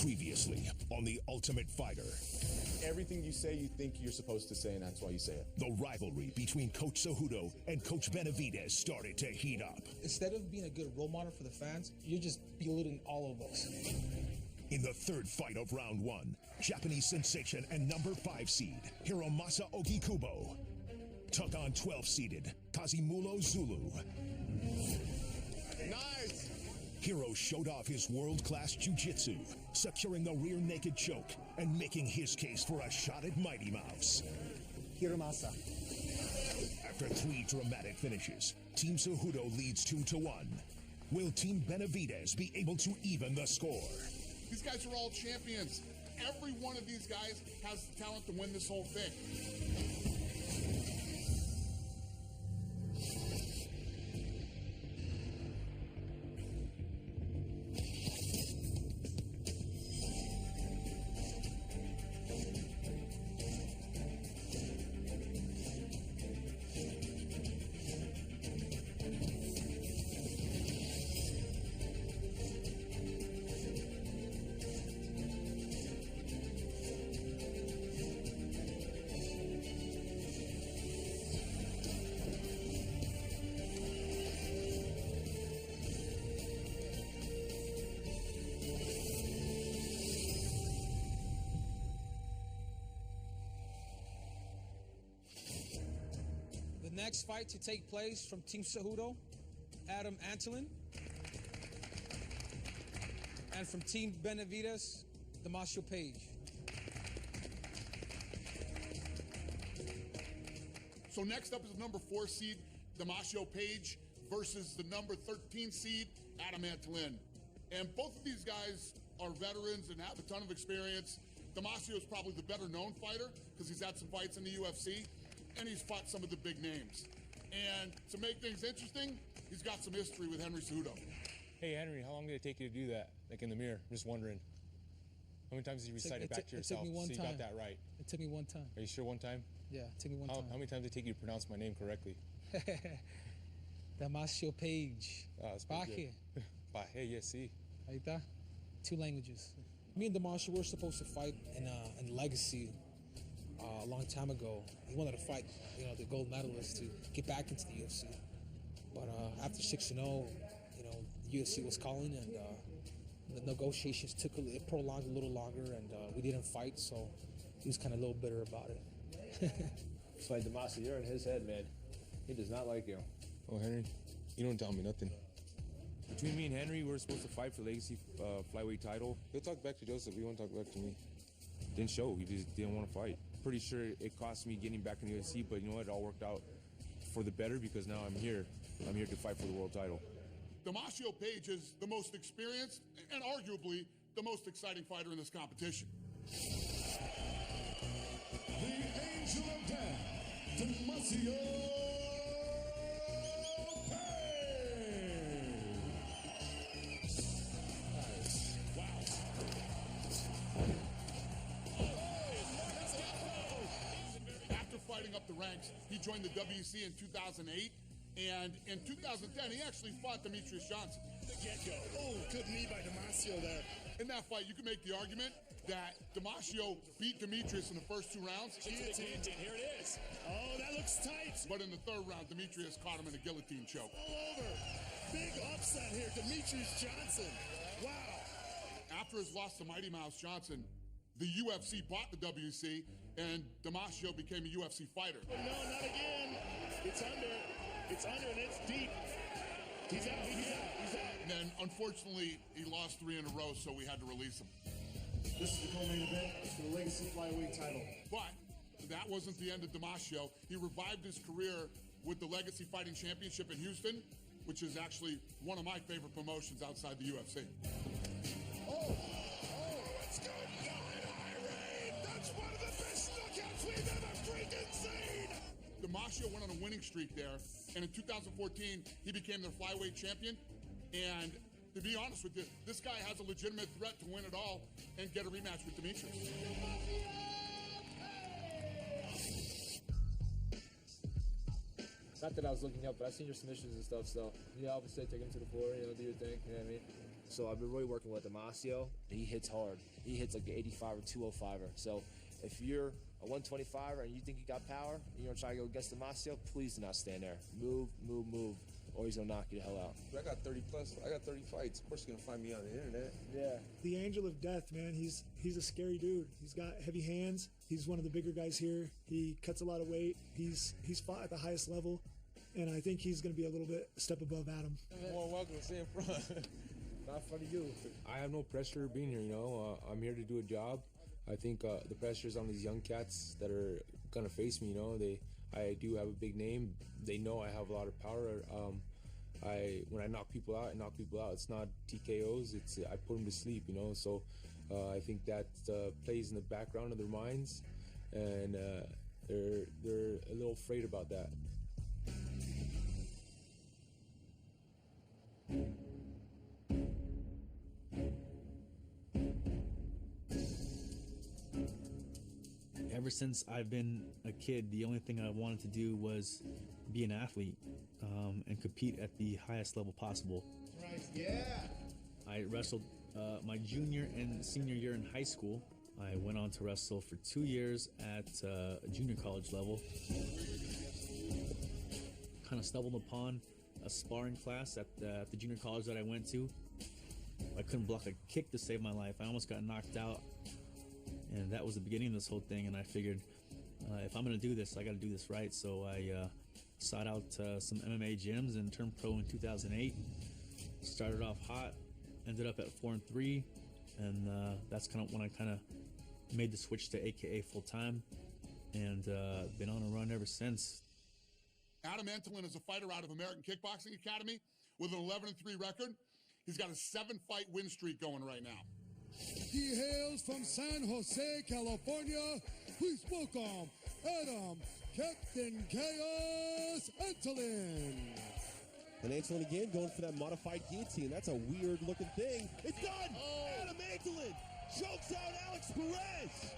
Previously on The Ultimate Fighter. Everything you say, you think you're supposed to say, and that's why you say it. The rivalry between Coach Cejudo and Coach Benavidez started to heat up. Instead of being a good role model for the fans, you're just belittling all of us. In the third fight of round one, Japanese sensation and number 5 seed, Hiromasa Ogikubo, took on 12-seeded Kazimulo Zulu. Nice! Hiro showed off his world-class jiu-jitsu, securing the rear naked choke and making his case for a shot at Mighty Mouse. Hiromasa. After 3 dramatic finishes, Team Cejudo leads 2-1. Will Team Benavidez be able to even the score? These guys are all champions. Every one of these guys has the talent to win this whole thing. The next fight to take place from Team Cejudo, Adam Antolin. And from Team Benavidez, Damasio Page. So next up is the number 4 seed, Damasio Page, versus the number 13 seed, Adam Antolin. And both of these guys are veterans and have a ton of experience. Damasio is probably the better known fighter because he's had some fights in the UFC. And he's fought some of the big names. And to make things interesting, he's got some history with Henry Cejudo. Hey, Henry, how long did it take you to do that? Like in the mirror, I'm just wondering. How many times did you recite it back to yourself so you got that right? It took me one time. Are you sure one time? Yeah, it took me one time. How many times did it take you to pronounce my name correctly? Damasio Page. Oh, that's pretty good. Baje, yes, see. Ahí está. 2 languages. Me and Damasio were supposed to fight in Legacy a long time ago. He wanted to fight, the gold medalist to get back into the UFC. But after 6-0, the UFC was calling, and the negotiations prolonged a little longer, and we didn't fight. So he was kind of a little bitter about it. It's like Damasio, you're in his head, man. He does not like you. Oh, Henry, you don't tell me nothing. Between me and Henry, we're supposed to fight for the Legacy flyweight title. He'll talk back to Joseph. He won't talk back to me. Didn't show. He just didn't want to fight. Pretty sure it cost me getting back in the UFC, but you know what? It all worked out for the better because now I'm here. I'm here to fight for the world title. Damasio Page is the most experienced and arguably the most exciting fighter in this competition. The Angel of Death, Damasio. Fighting up the ranks, he joined the WC in 2008, and in 2010 he actually fought Demetrius Johnson. The get-go. Oh, good knee by Damasio there. In that fight, you can make the argument that Damasio beat Demetrius in the first 2 rounds. Guillotine, here it is. Oh, that looks tight. But in the 3rd round, Demetrius caught him in a guillotine choke. All over. Big upset here, Demetrius Johnson. Wow. After his loss to Mighty Mouse Johnson, the UFC bought the WC, and Damasio became a UFC fighter. Oh, no, not again. It's under, and it's deep. He's out. And then, unfortunately, he lost 3 in a row, so we had to release him. This is the co-main event for the Legacy Flyweight title. But that wasn't the end of Damasio. He revived his career with the Legacy Fighting Championship in Houston, which is actually one of my favorite promotions outside the UFC. Let's go. That's one of the best knockouts we've ever freaking seen! Damasio went on a winning streak there, and in 2014, he became their flyweight champion. And to be honest with you, this guy has a legitimate threat to win it all and get a rematch with Demetrius. Not that I was looking up, but I've seen your submissions and stuff, so yeah, obviously take him to the floor, do your thing, you know what I mean? So I've been really working with Damasio. He hits hard. He hits like the 85 or 205er. So if you're a 125er and you think you got power, and you're gonna try to go against Damasio, please do not stand there. Move, or he's gonna knock you the hell out. I got 30 fights. Of course, you're gonna find me on the internet. Yeah. The Angel of Death, man. He's a scary dude. He's got heavy hands. He's one of the bigger guys here. He cuts a lot of weight. He's fought at the highest level, and I think he's gonna be a little bit a step above Adam. More welcome to stay in front. Not funny, you. I have no pressure being here. I'm here to do a job. I think the pressure is on these young cats that are gonna face me. I do have a big name. They know I have a lot of power. When I knock people out, I knock people out. It's not TKOs. I put them to sleep. So I think that plays in the background of their minds, and they're a little afraid about that. Ever since I've been a kid, the only thing I wanted to do was be an athlete and compete at the highest level possible. Right, yeah. I wrestled my junior and senior year in high school. I went on to wrestle for 2 years at a junior college level. Kind of stumbled upon a sparring class at the junior college that I went to. I couldn't block a kick to save my life. I almost got knocked out. And that was the beginning of this whole thing, and I figured if I'm going to do this, I got to do this right. So I sought out some MMA gyms and turned pro in 2008. Started off hot, ended up at 4-3, and that's kind of when I kind of made the switch to AKA full-time, and been on a run ever since. Adam Antolin is a fighter out of American Kickboxing Academy with an 11-3 record. He's got a 7-fight win streak going right now. He hails from San Jose, California. Please welcome Adam Captain Chaos Antolin. And Antolin again going for that modified guillotine. That's a weird looking thing. It's done! Adam Antolin chokes out Alex Perez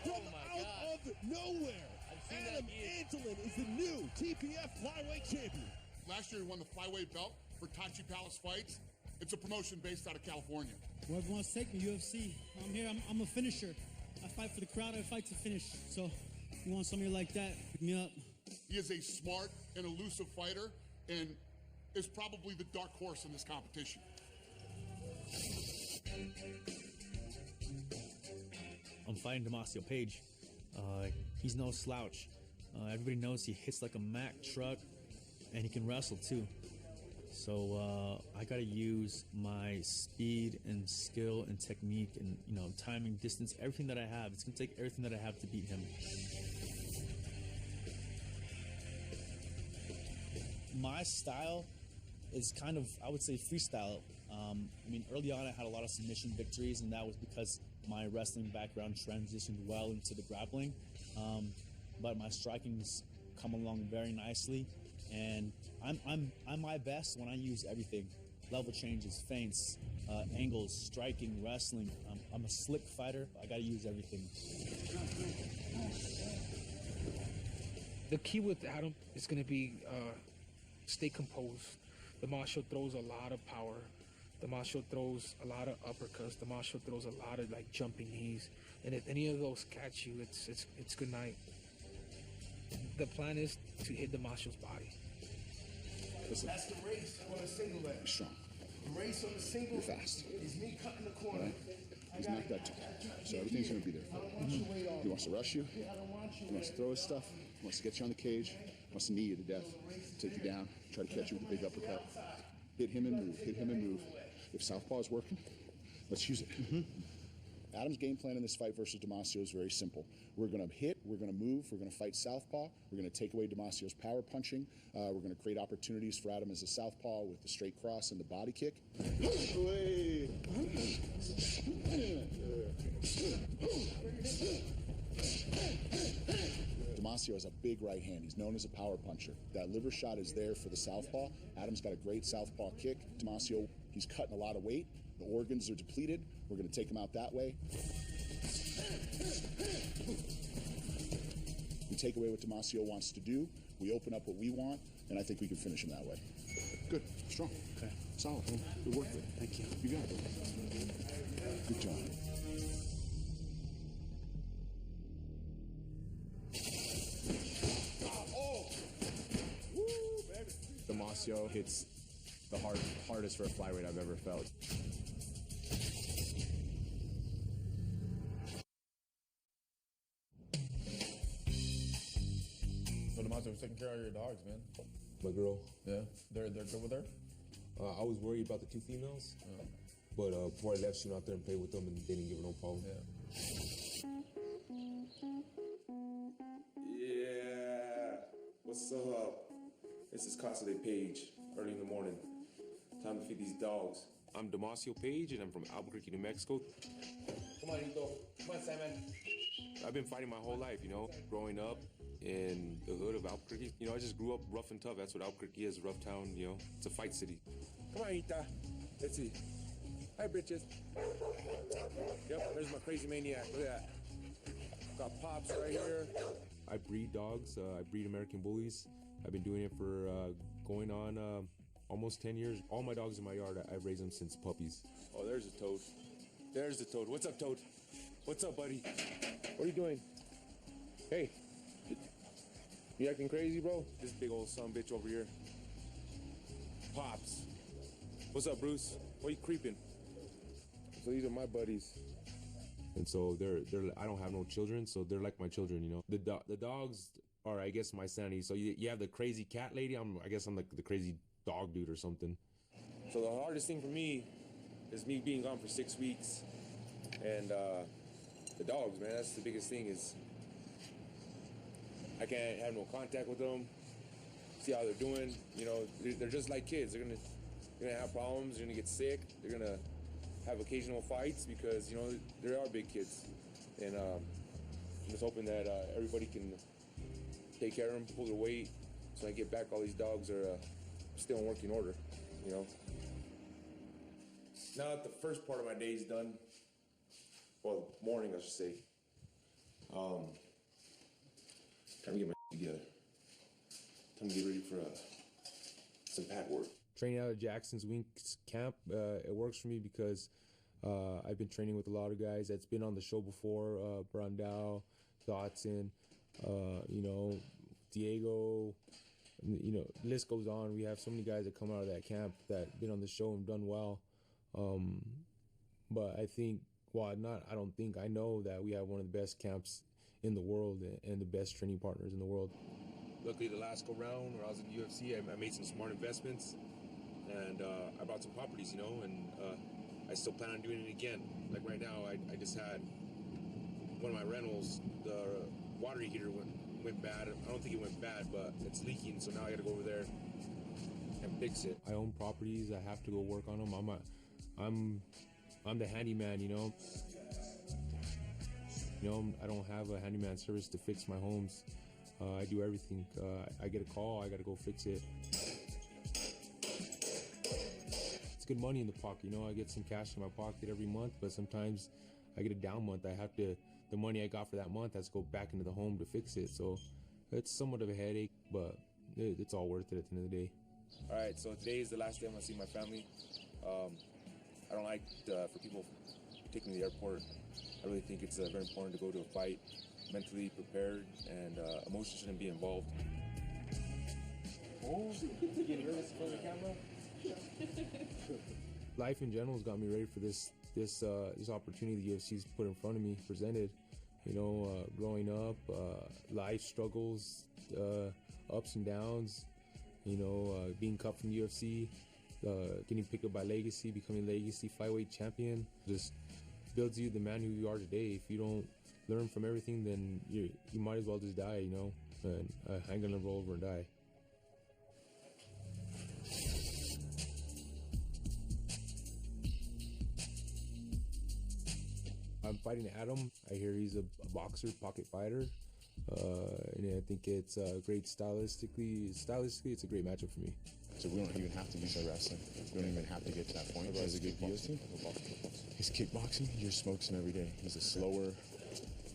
from out of nowhere. Adam Antolin is the new TPF flyweight champion. Last year he won the flyweight belt for Tachi Palace Fights. It's a promotion based out of California. Whoever wants to take me, UFC. I'm here. I'm a finisher. I fight for the crowd. I fight to finish. So if you want somebody like that, pick me up. He is a smart and elusive fighter and is probably the dark horse in this competition. I'm fighting Damasio Page. He's no slouch. Everybody knows he hits like a Mack truck, and he can wrestle too. So I got to use my speed and skill and technique and timing, distance, everything that I have. It's gonna take everything that I have to beat him. My style is kind of, I would say, freestyle. Early on I had a lot of submission victories, and that was because my wrestling background transitioned well into the grappling. But my striking's come along very nicely, and I'm my best when I use everything. Level changes, feints, angles, striking, wrestling. I'm a slick fighter. I got to use everything. The key with Adam is going to be stay composed. Damasio throws a lot of power. Damasio throws a lot of uppercuts. Damasio throws a lot of jumping knees. And if any of those catch you, it's good night. The plan is to hit Damasio's body. That's the race on a single leg. Strong. The race on the single You're fast. is me cutting the corner. Right. He's knocked that too. So everything's going to be there. He wants to rush you. He wants to throw his stuff. He wants to get you on the cage. He wants to knee you to death. Take you down. Try to catch you with a big uppercut. Hit him and move. Hit him and move. If southpaw is working, let's use it. Adam's game plan in this fight versus Damasio is very simple. We're going to hit, we're going to move, we're going to fight southpaw, we're going to take away Damasio's power punching, we're going to create opportunities for Adam as a southpaw with the straight cross and the body kick. Damasio has a big right hand. He's known as a power puncher. That liver shot is there for the southpaw. Adam's got a great southpaw kick. Damasio, he's cutting a lot of weight. The organs are depleted. We're going to take him out that way. We take away what Damasio wants to do. We open up what we want, and I think we can finish him that way. Good. Strong. Okay. Solid. Good work there. Thank you. You got it. Good job. Damasio hits the hardest for a flyweight I've ever felt. So Damasio was taking care of your dogs, man. My girl. Yeah, they're good with her. I was worried about the two females, but before I left, she went out there and played with them, and they didn't give her no problem. Yeah. What's up? This is Constantly Page, early in the morning. Time to feed these dogs. I'm Damasio Page, and I'm from Albuquerque, New Mexico. Come on, Nico. Come on, Simon. I've been fighting my whole life, growing up in the hood of Albuquerque. I just grew up rough and tough. That's what Albuquerque is, a rough town, It's a fight city. Come on, Ita. Let's see. Hi, bitches. Yep, there's my crazy maniac. Look at that. Got Pops right here. I breed dogs. I breed American bullies. I've been doing it for going on almost 10 years. All my dogs in my yard, I've raised them since puppies. Oh, there's the Toad. There's the Toad. What's up, Toad? What's up, buddy? What are you doing? Hey. You acting crazy, bro? This big old son bitch over here. Pops. What's up, Bruce? Why you creeping? So these are my buddies. And so they're I don't have no children, so they're like my children, The dogs are, I guess, my sanity. So you have the crazy cat lady. I guess I'm like the crazy dog dude or something. So the hardest thing for me is me being gone for 6 weeks. And the dogs, man, that's the biggest thing is I can't have no contact with them, see how they're doing. They're just like kids. They're gonna have problems, they're gonna get sick, they're gonna have occasional fights because, they are big kids. And I'm just hoping that everybody can take care of them, pull their weight. So when I get back, all these dogs are still in working order, Now that the first part of my day is done, well, morning, I should say, time to get my together. Time to get ready for some pad work. Training out of Jackson's Winks camp, it works for me because I've been training with a lot of guys that's been on the show before, Brandao, Dotson, Diego, list goes on. We have so many guys that come out of that camp that been on the show and done well. But I think, I know that we have one of the best camps in the world and the best training partners in the world. Luckily, the last go round where I was in the UFC, I made some smart investments, and I bought some properties, and I still plan on doing it again. Like right now, I just had one of my rentals, the water heater went bad. I don't think it went bad, but it's leaking, so now I got to go over there and fix it. I own properties. I have to go work on them. I'm the handyman, I don't have a handyman service to fix my homes. I do everything. I get a call, I got to go fix it. It's good money in the pocket, I get some cash in my pocket every month, but sometimes I get a down month. The money I got for that month has to go back into the home to fix it. So it's somewhat of a headache, but it's all worth it at the end of the day. All right, so today is the last day I'm going to see my family. I don't like for people taking me to the airport. I really think it's very important to go to a fight mentally prepared, and emotions shouldn't be involved. Oh, you getting nervous in front of the camera? Life in general has got me ready for this opportunity the UFC's put in front of me, presented. Growing up, life struggles, ups and downs. Being cut from the UFC, getting picked up by Legacy, becoming Legacy flyweight champion, just builds you the man who you are today. If you don't learn from everything, then you might as well just die, and I'm gonna roll over and die. I'm fighting Adam. I hear he's a boxer, pocket fighter, and I think it's great stylistically. Stylistically, it's a great matchup for me. So we don't even have to use our wrestling. We don't even have to get to that point. He's a good kickboxing. His kickboxing, he just smokes him every day. He's a slower,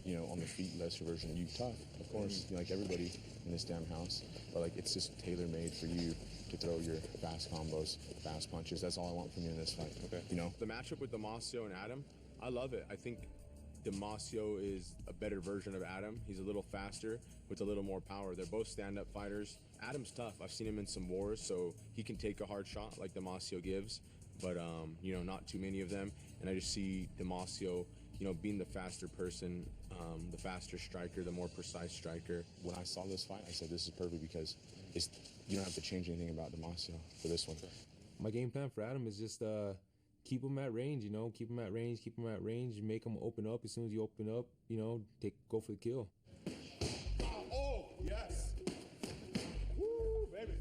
on the feet, lesser version of you. Tough, of course, like everybody in this damn house. But it's just tailor-made for you to throw your fast combos, fast punches. That's all I want from you in this fight. Okay. You know, the matchup with Damasio and Adam, I love it. I think Damasio is a better version of Adam. He's a little faster with a little more power. They're both stand-up fighters. Adam's tough. I've seen him in some wars, so he can take a hard shot like Damasio gives, but you know, not too many of them. And I just see Damasio, you know, being the faster person, the faster striker, the more precise striker. When I saw this fight, I said this is perfect because you don't have to change anything about Damasio for this one. My game plan for Adam is just keep him at range, you know, keep him at range, make him open up. As soon as you open up, you know, go for the kill. Oh, yes. Woo, baby.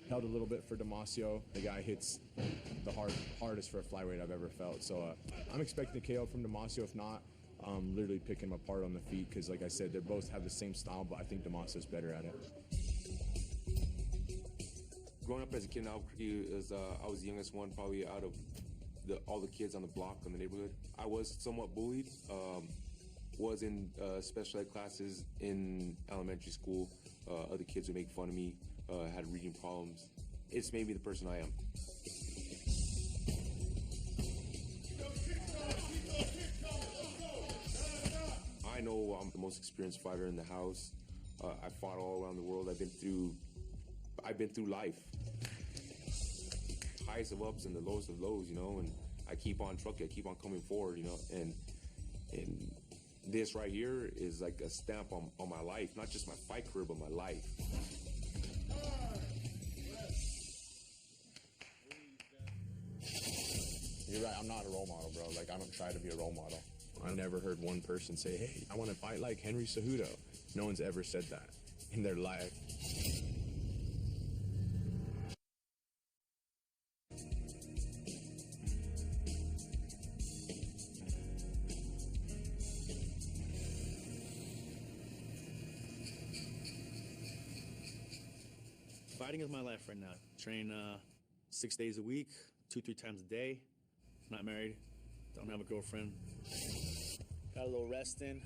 Held a little bit for Damasio. The guy hits the hardest for a flyweight I've ever felt. So I'm expecting a KO from Damasio. If not, literally picking him apart on the feet because, like I said, they both have the same style, but I think Damasio's better at it. Growing up as a kid in Albuquerque, I was the youngest one probably out of all the kids on the block, in the neighborhood. I was somewhat bullied, was in special ed classes in elementary school. Other kids would make fun of me, had reading problems. It's made me the person I am. I know I'm the most experienced fighter in the house. I fought all around the world. I've been through life. Highest of ups and the lowest of lows, you know, and I keep on trucking, I keep on coming forward, you know, and this right here is like a stamp on my life, not just my fight career, but my life. You're right, I'm not a role model, bro. Like, I don't try to be a role model. I never heard one person say, hey, I want to fight like Henry Cejudo. No one's ever said that in their life. Fighting is my life right now. Train 6 days a week, 2-3 times a day. Not married, don't have a girlfriend. Got a little rest in.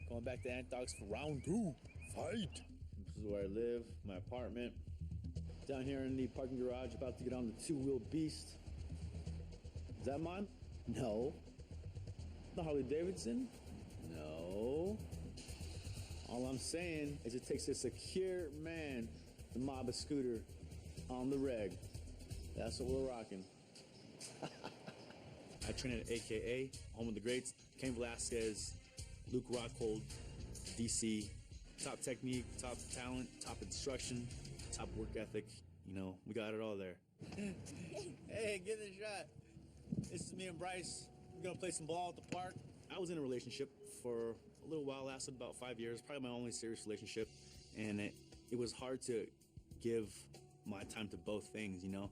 Going back to Antox for round 2. Fight! This is where I live, my apartment. Down here in the parking garage, about to get on the two-wheel beast. Is that mine? No. The Harley Davidson? No. All I'm saying is it takes a secure man to mob a scooter on the reg. That's what we're rocking. I train at AKA, home of the greats, Cain Velasquez, Luke Rockhold, DC. Top technique, top talent, top instruction, top work ethic. You know, we got it all there. Hey, give it a shot. This is me and Bryce. We're gonna play some ball at the park. I was in a relationship for a little while, lasted about 5 years, probably my only serious relationship. And it was hard to give my time to both things, you know?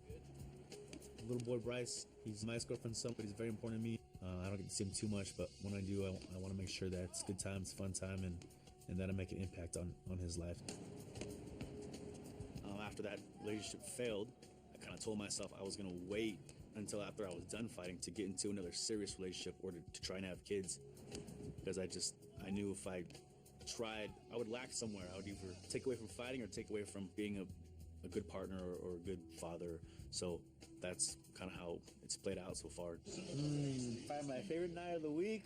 Little boy Bryce, he's my ex-girlfriend's son, but he's very important to me. I don't get to see him too much, but when I do, I want to make sure that it's good times, fun time, and that I make an impact on his life. After that relationship failed, I kind of told myself I was going to wait until after I was done fighting to get into another serious relationship or to try and have kids, because I knew if I tried, I would lack somewhere. I would either take away from fighting or take away from being a good partner or a good father. So that's kind of how it's played out so far. Probably my favorite night of the week.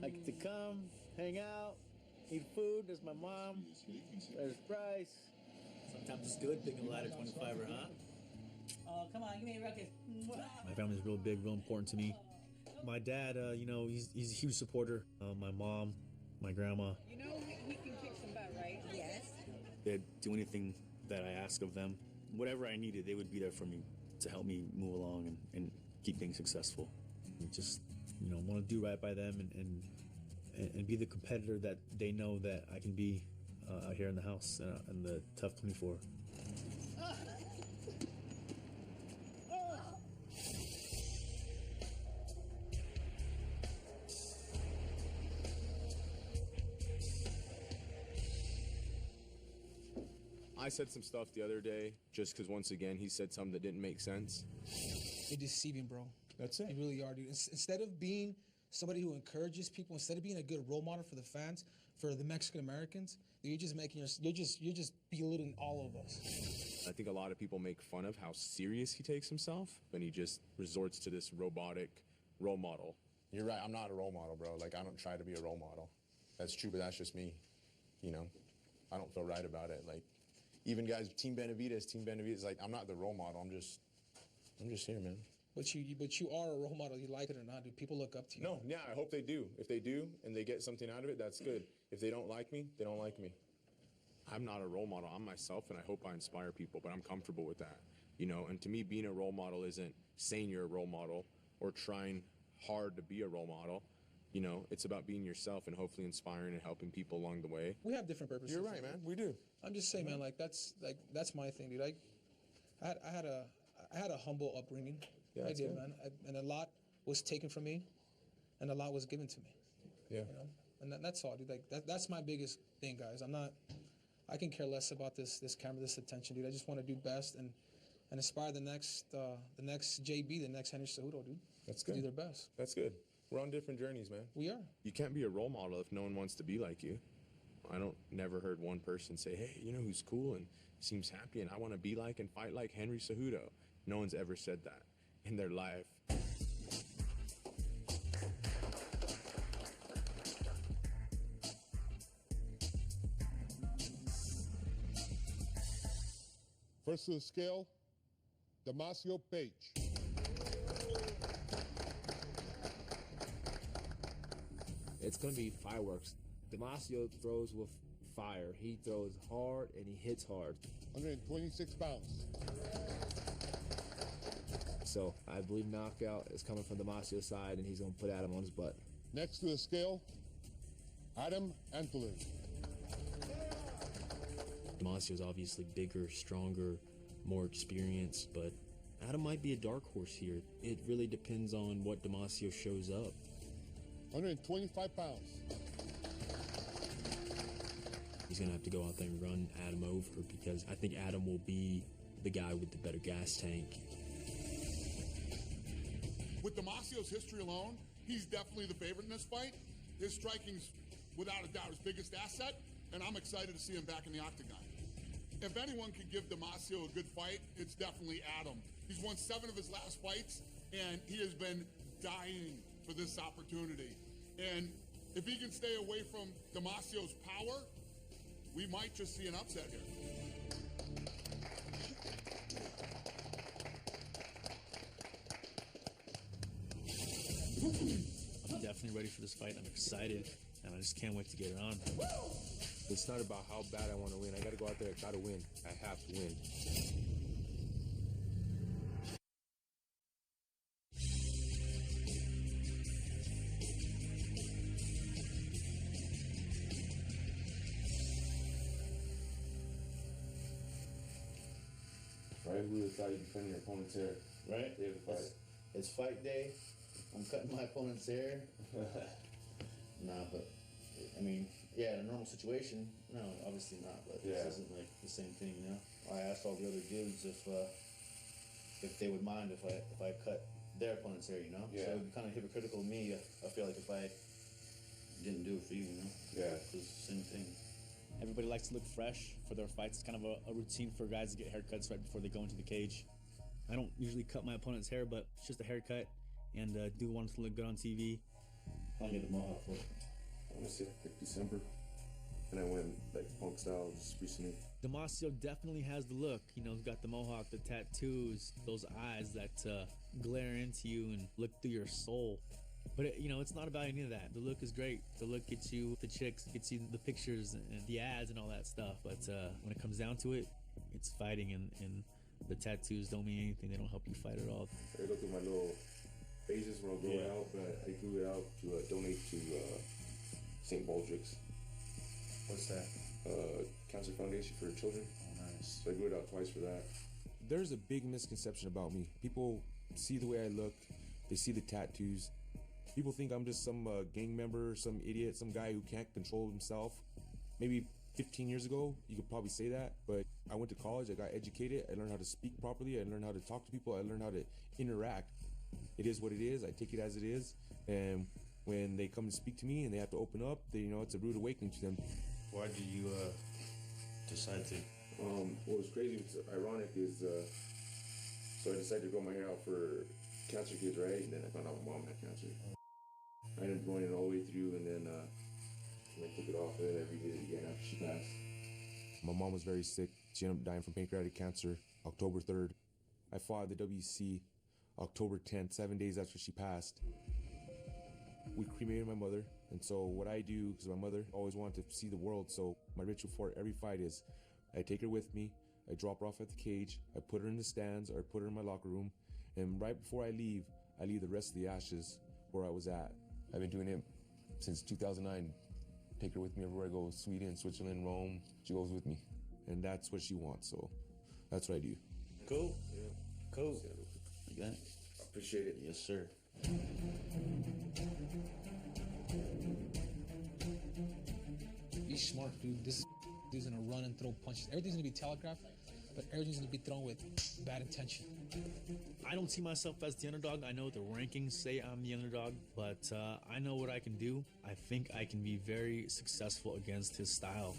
I get to come, hang out, eat food. There's my mom. There's Bryce. Sometimes it's good thinking a ladder 25er, huh? Oh, come on, give me a record. My family's real big, real important to me. My dad, you know, he's a huge supporter. My mom, my grandma. You know, we can kick some butt, right? Yes. They'd do anything that I ask of them. Whatever I needed, they would be there for me to help me move along and keep things successful. Just, you know, want to do right by them and be the competitor that they know that I can be out here in the house in the Tough 24. I said some stuff the other day just because, once again, he said something that didn't make sense. You're deceiving, bro. That's it. You really are, dude. Instead of being somebody who encourages people, instead of being a good role model for the fans, for the Mexican Americans, you're just you're just belittling all of us. I think a lot of people make fun of how serious he takes himself, and he just resorts to this robotic role model. You're right. I'm not a role model, bro. Like, I don't try to be a role model. That's true, but that's just me. You know, I don't feel right about it. Like, even guys, Team Benavidez, like, I'm not the role model. I'm just here, man. But you are a role model. You like it or not? Do people look up to you? No, yeah, I hope they do. If they do and they get something out of it, that's good. If they don't like me, they don't like me. I'm not a role model. I'm myself, and I hope I inspire people, but I'm comfortable with that. You know, and to me, being a role model isn't saying you're a role model or trying hard to be a role model. You know, it's about being yourself and hopefully inspiring and helping people along the way. We have different purposes. You're right, man. We do. I'm just saying, man. That's my thing, dude. I had a humble upbringing. Yeah, I did, good. man. And a lot was taken from me, and a lot was given to me. Yeah. You know, and that's all, dude. Like that's my biggest thing, guys. I can care less about this camera, this attention, dude. I just want to do best and inspire the next JB, the next Henry Cejudo, dude. That's to good. do their best. That's good. We're on different journeys, man. We are. You can't be a role model if no one wants to be like you. I never heard one person say, hey, you know who's cool and seems happy and I want to be like and fight like Henry Cejudo. No one's ever said that in their life. First to the scale, Damasio Page. It's going to be fireworks. Damasio throws with fire. He throws hard and he hits hard. 126 pounds. So I believe knockout is coming from Damasio's side, and he's going to put Adam on his butt. Next to the scale, Adam Antolin. Damasio's obviously bigger, stronger, more experienced, but Adam might be a dark horse here. It really depends on what Damasio shows up. 125 pounds. He's going to have to go out there and run Adam over because I think Adam will be the guy with the better gas tank. With Damasio's history alone, he's definitely the favorite in this fight. His striking's, without a doubt, his biggest asset, and I'm excited to see him back in the octagon. If anyone could give Damasio a good fight, it's definitely Adam. He's won 7 of his last fights, and he has been dying for this opportunity. And if he can stay away from Damasio's power, we might just see an upset here. I'm definitely ready for this fight. I'm excited, and I just can't wait to get it on. It's not about how bad I want to win. I got to go out there. I got to win. I have to win. Right? Who would have thought you'd defend your opponent's hair? Right? Day of the fight. It's fight day. I'm cutting my opponent's hair. Nah, but I mean, yeah, in a normal situation, no, obviously not. But Yeah. this isn't like the same thing, you know. I asked all the other dudes if they would mind if I cut their opponent's hair, you know. Yeah. So it'd be kind of hypocritical of me. I feel like if I didn't do it for you, you know. Yeah. It's the same thing. Everybody likes to look fresh for their fights. It's kind of a routine for guys to get haircuts right before they go into the cage. I don't usually cut my opponent's hair, but it's just a haircut, and do want it to look good on TV. I'll get the mohawk for it. I want to say like December, and I went like punk style just recently. Damasio definitely has the look. You know, he's got the mohawk, the tattoos, those eyes that glare into you and look through your soul. But, it's not about any of that. The look is great. The look gets you the chicks, gets you the pictures and the ads and all that stuff. But when it comes down to it, it's fighting, and the tattoos don't mean anything. They don't help you fight at all. I go through my little phases where I'll grow it out, but I grew it out to donate to St. Baldrick's. What's that? Cancer Foundation for Children. Oh, nice. So I grew it out twice for that. There's a big misconception about me. People see the way I look, they see the tattoos. People think I'm just some gang member, some idiot, some guy who can't control himself. Maybe 15 years ago, you could probably say that, but I went to college, I got educated, I learned how to speak properly, I learned how to talk to people, I learned how to interact. It is what it is, I take it as it is, and when they come to speak to me and they have to open up, it's a rude awakening to them. Why do you decide to? What was crazy, what's ironic is, so I decided to grow my hair out for cancer kids, right? And then I found out my mom had cancer. I ended up growing it all the way through, and then I took it off, and then I redid it again after she passed. My mom was very sick. She ended up dying from pancreatic cancer October 3rd. I fought at the WC October 10th, 7 days after she passed. We cremated my mother, and so what I do, because my mother always wanted to see the world, so my ritual for every fight is I take her with me, I drop her off at the cage, I put her in the stands, or I put her in my locker room, and right before I leave the rest of the ashes where I was at. I've been doing it since 2009. Take her with me everywhere I go, Sweden, Switzerland, Rome. She goes with me, and that's what she wants, so that's what I do. Cool. Yeah. Cool. You got it? Appreciate it. Yes, sir. Be smart, dude. This dude's gonna run and throw punches. Everything's gonna be telegraphed, but everything's gonna be thrown with bad intention. I don't see myself as the underdog. I know the rankings say I'm the underdog, but I know what I can do. I think I can be very successful against his style.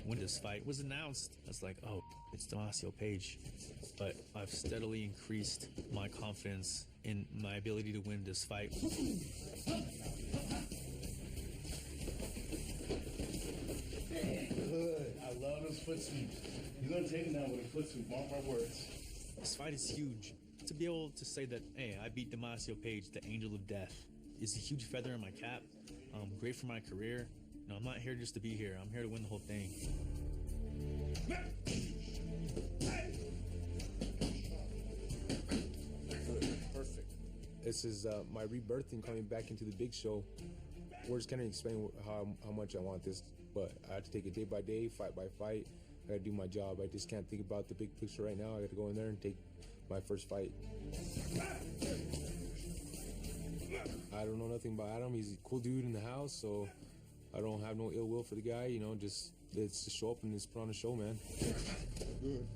When this fight was announced, I was like, oh, it's Damasio Page. But I've steadily increased my confidence in my ability to win this fight. Good. I love those foot sweeps. You're going to take him down with a foot sweep, mark my words. This fight is huge. To be able to say that, hey, I beat Damasio Page, the Angel of Death, is a huge feather in my cap. Great for my career. No, I'm not here just to be here. I'm here to win the whole thing. Perfect. This is my rebirth and coming back into the big show. Words can't explain how much I want this, but I have to take it day by day, fight by fight. I gotta do my job. I just can't think about the big picture right now. I gotta go in there and take my first fight. I don't know nothing about Adam. He's a cool dude in the house, so I don't have no ill will for the guy. Just let's just show up and just put on a show, man. Good.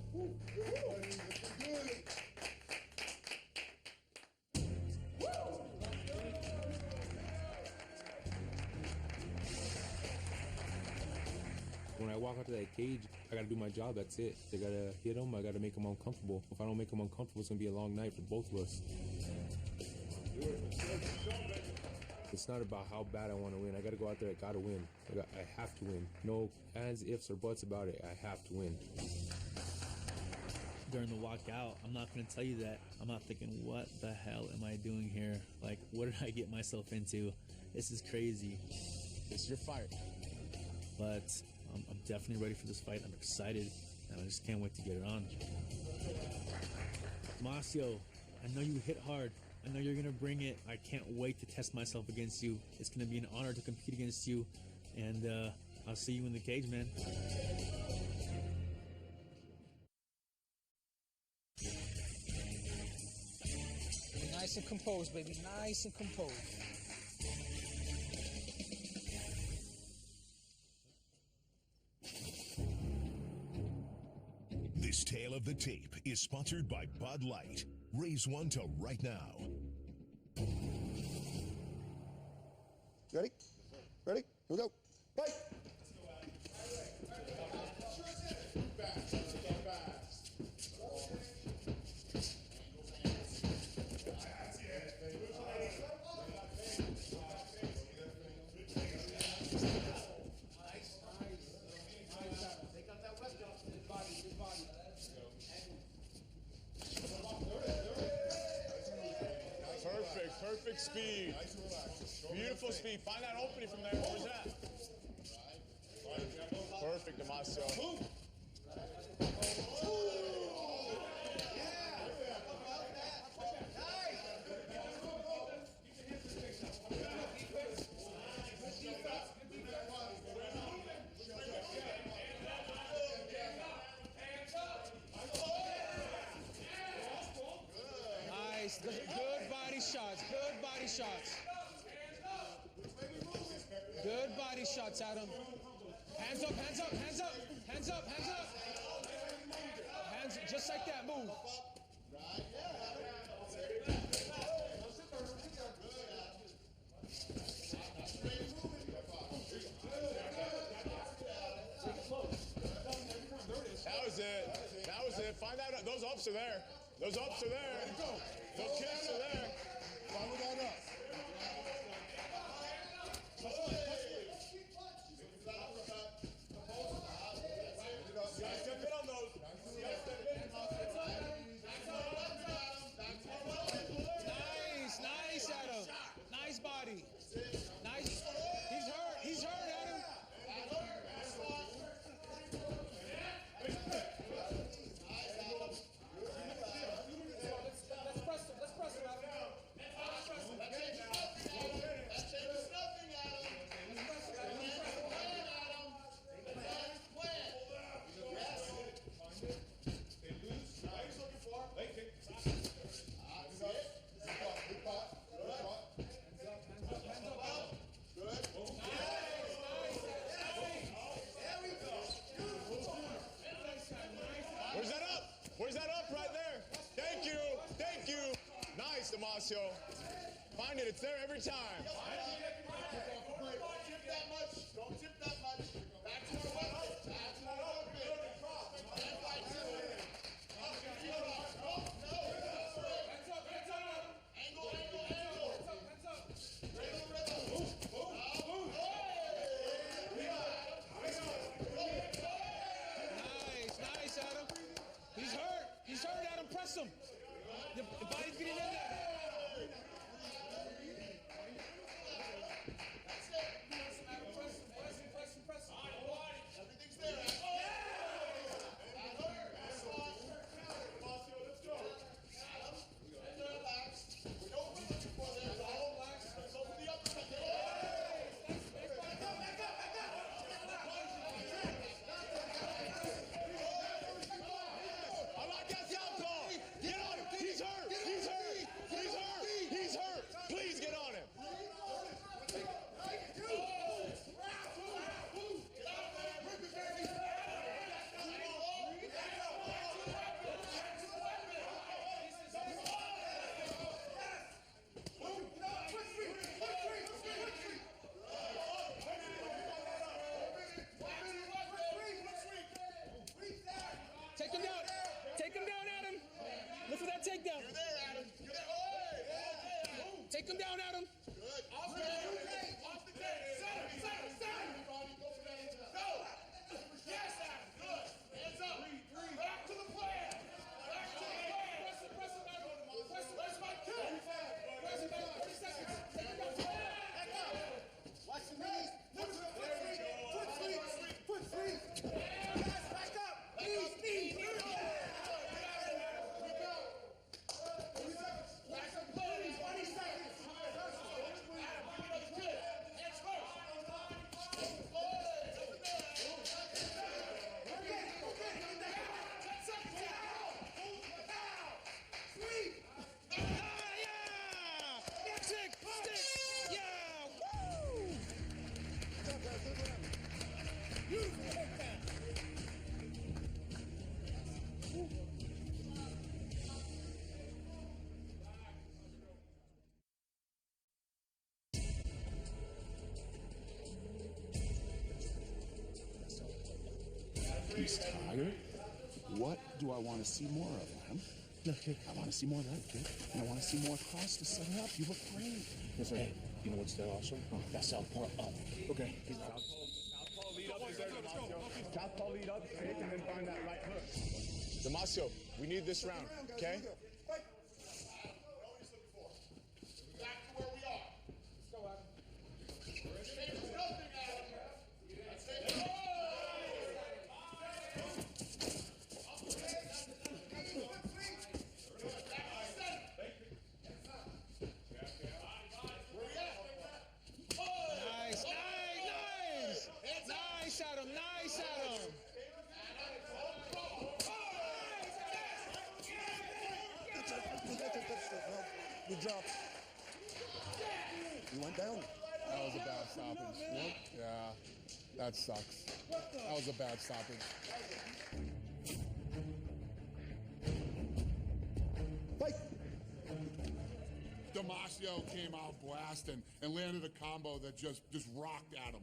When I walk out to that cage, I gotta do my job, that's it. I gotta hit them, I gotta make them uncomfortable. If I don't make them uncomfortable, it's gonna be a long night for both of us. It's not about how bad I wanna win. I gotta go out there, I gotta win. I have to win. No ands, ifs, or buts about it. I have to win. During the walkout, I'm not going to tell you that. I'm not thinking, what the hell am I doing here? Like, what did I get myself into? This is crazy. It's your fight. But I'm definitely ready for this fight. I'm excited, and I just can't wait to get it on. Damasio, I know you hit hard. I know you're going to bring it. I can't wait to test myself against you. It's going to be an honor to compete against you, and I'll see you in the cage, man. Nice and composed, baby. Nice and composed. This tale of the tape is sponsored by Bud Light. Raise one to right now. Ready? Ready? Here we go. Fight! Perfect speed. Beautiful speed. Find that opening from there. Where's that? Perfect, Damasio. Nice. Good body shots. Good body shots. Good body shots, Adam. Hands up, hands up, hands up, hands up, hands up. Hands, just like that, move. Find that. Those ups are there. Those ups are there. Those kicks are there. Follow that up. Nice, Adam. Nice body. Nice. He's hurt, Adam. Let's press him, Adam. Where's that up? Where's that up right there? Thank you. Thank you. Nice, Damasio. Find it. It's there every time. Don't tip that much. Don't tip that much. Back to our weapon. Back to our weapon. Nice, Adam. He's hurt. He's hurt, Adam. Press him. The body's getting in there. I like that southpaw. Get on him. He's hurt. He's hurt. He's hurt. He's hurt. Please get on him. Take him down. Take him down, Adam. Look for that takedown. You're there, Adam. You're there. Take him down, Adam. Good. Off the cage. Off the cage. Center. Everybody go for that inside. Go. Yes, Adam. Good. Hands up. Back to the plan. Back to the plan. Press him, Adam. Press my kill. Press him back 30 seconds. Take him down. Back up. Watch the knees. Foot sweep. Back up. Knees. He's tired. What do I want to see more of, Adam? I want to see more of that, kid. And I want to see more cross to set it up. You look great. Yes, sir. Hey, you know what's that awesome? That southpaw up. Okay. Southpaw lead up is there, Damasio. Southpaw lead up, take, and then find that right hook. Damasio, we need this round, okay? Back to where we are. Let's go, Adam. There's nothing, Adam. That's it. Nice, Adam. Nice, Adam. Good job. You went down. That was a bad stoppage. Yeah, that sucks. That was a bad stoppage. Fight! Damasio came out blasting and landed a combo that just rocked Adam.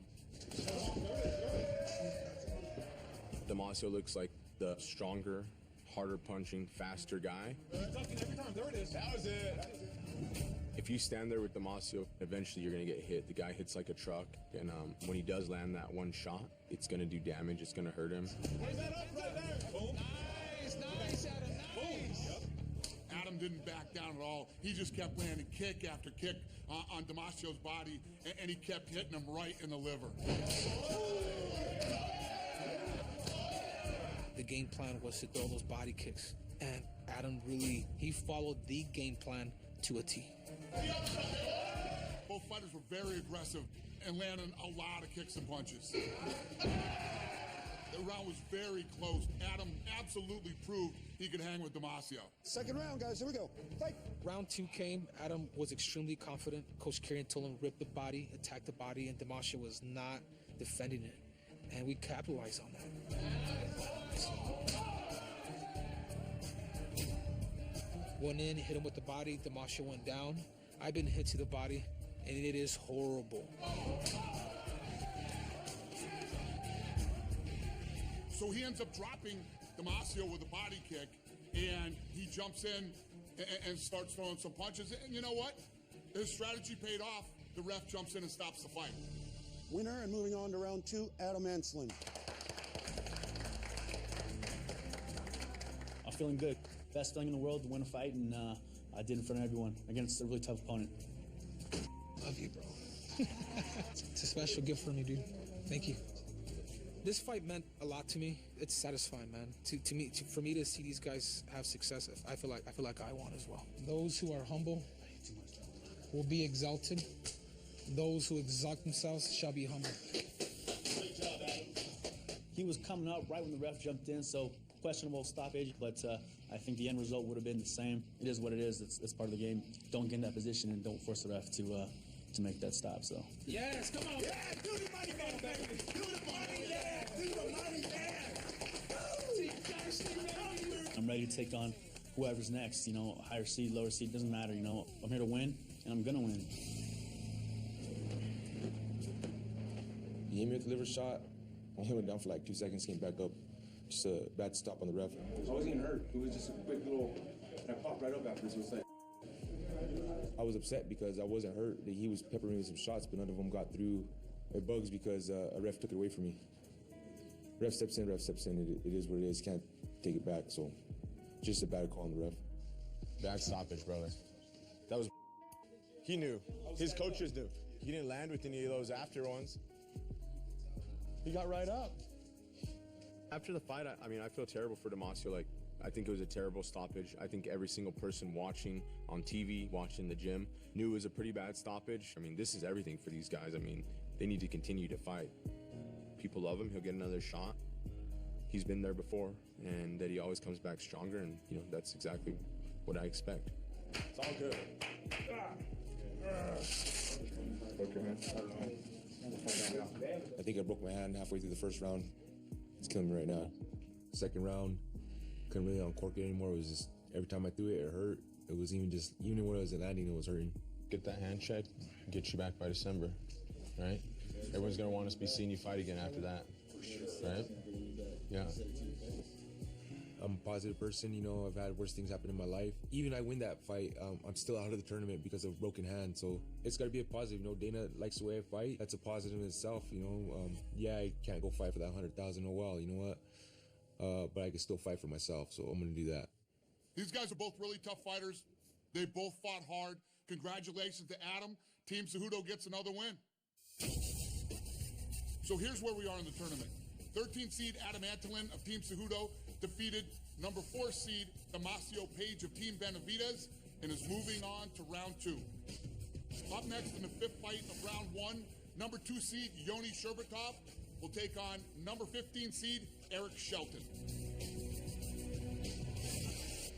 Damasio looks like the stronger, harder punching, faster guy. Every time. There it is. That was it. If you stand there with Damasio, eventually you're going to get hit. The guy hits like a truck, and when he does land that one shot, it's going to do damage. It's going to hurt him. Where's that up right there? Boom. Nice, Adam, nice. Adam didn't back down at all. He just kept landing kick after kick on Damasio's body, and he kept hitting him right in the liver. The game plan was to throw those body kicks, and Adam really, he followed the game plan to a T. Both fighters were very aggressive and landing a lot of kicks and punches. The round was very close. Adam absolutely proved he could hang with Damasio. Second round, guys. Here we go. Fight. Round 2 came. Adam was extremely confident. Coach Carrion told him rip the body, attack the body, and Damasio was not defending it. And we capitalized on that. Went in, hit him with the body. Damasio went down. I've been hit to the body, and it is horrible. So he ends up dropping Damasio with a body kick, and he jumps in and starts throwing some punches. And you know what? His strategy paid off. The ref jumps in and stops the fight. Winner, and moving on to round 2, Adam Anslin. I'm feeling good. Best feeling in the world to win a fight, and I did in front of everyone against a really tough opponent. Love you, bro. It's a special gift for me, dude. Thank you. This fight meant a lot to me. It's satisfying, man. For me to see these guys have success, I feel like I won as well. Those who are humble will be exalted. Those who exalt themselves shall be humble. Great job, Adam. He was coming up right when the ref jumped in, so questionable stoppage, but I think the end result would have been the same. It is what it is. It's part of the game. Don't get in that position and don't force the ref to make that stop. So. Yes, come on. Yeah, do the money man, baby. Do the money man. Do the money man. I'm ready to take on whoever's next. You know, higher seed, lower seed, doesn't matter. You know, I'm here to win, and I'm gonna win. He hit me with the liver shot. I went down for like 2 seconds, came back up. Just a bad stop on the ref. I wasn't even hurt. It was just a quick little, and I popped right up after this. Was like. I was upset because I wasn't hurt. He was peppering me with some shots, but none of them got through. It bugs because a ref took it away from me. Ref steps in. It is what it is. Can't take it back. So, just a bad call on the ref. Bad stoppage, brother. That was. He knew. His coaches knew. He didn't land with any of those after ones. He got right up. After the fight, I mean, I feel terrible for Damasio. Like, I think it was a terrible stoppage. I think every single person watching on TV, watching the gym, knew it was a pretty bad stoppage. I mean, this is everything for these guys. I mean, they need to continue to fight. People love him. He'll get another shot. He's been there before, and that he always comes back stronger, and, you know, that's exactly what I expect. It's all good. I think I broke my hand halfway through the first round. It's killing me right now. Second round, couldn't really uncork it anymore. It was just, every time I threw it, it hurt. It was even when I was landing, it was hurting. Get that hand check, get you back by December, right? Everyone's gonna want us to be seeing you fight again after that, right? Yeah. I'm a positive person, you know, I've had worse things happen in my life. Even I win that fight, I'm still out of the tournament because of broken hand. So it's got to be a positive. You know, Dana likes the way I fight. That's a positive in itself, you know. Yeah, I can't go fight for that 100,000. Oh, well, you know what? But I can still fight for myself, so I'm going to do that. These guys are both really tough fighters. They both fought hard. Congratulations to Adam. Team Cejudo gets another win. So here's where we are in the tournament. 13 seed Adam Antolin of Team Cejudo defeated number 4 seed Damasio Page of Team Benavidez and is moving on to round 2. Up next in the 5th fight of round 1, number 2 seed Yoni Sherbatov will take on number 15 seed Eric Shelton.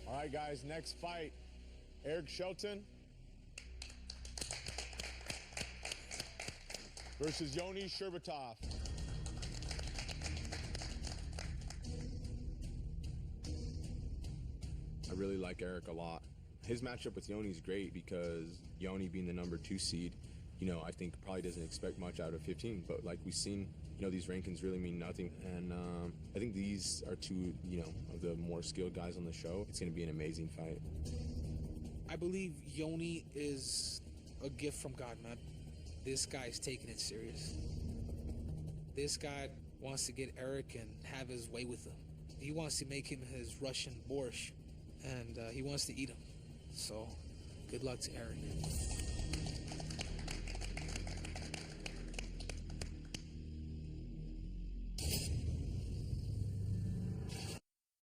All right, guys, next fight, Eric Shelton versus Yoni Sherbatov. I really like Eric a lot. His matchup with Yoni is great because Yoni being the number 2 seed, I think probably doesn't expect much out of 15. But like we've seen, these rankings really mean nothing. And I think these are two, of the more skilled guys on the show. It's going to be an amazing fight. I believe Yoni is a gift from God, man. This guy is taking it serious. This guy wants to get Eric and have his way with him. He wants to make him his Russian borscht, and he wants to eat him. So, good luck to Eric.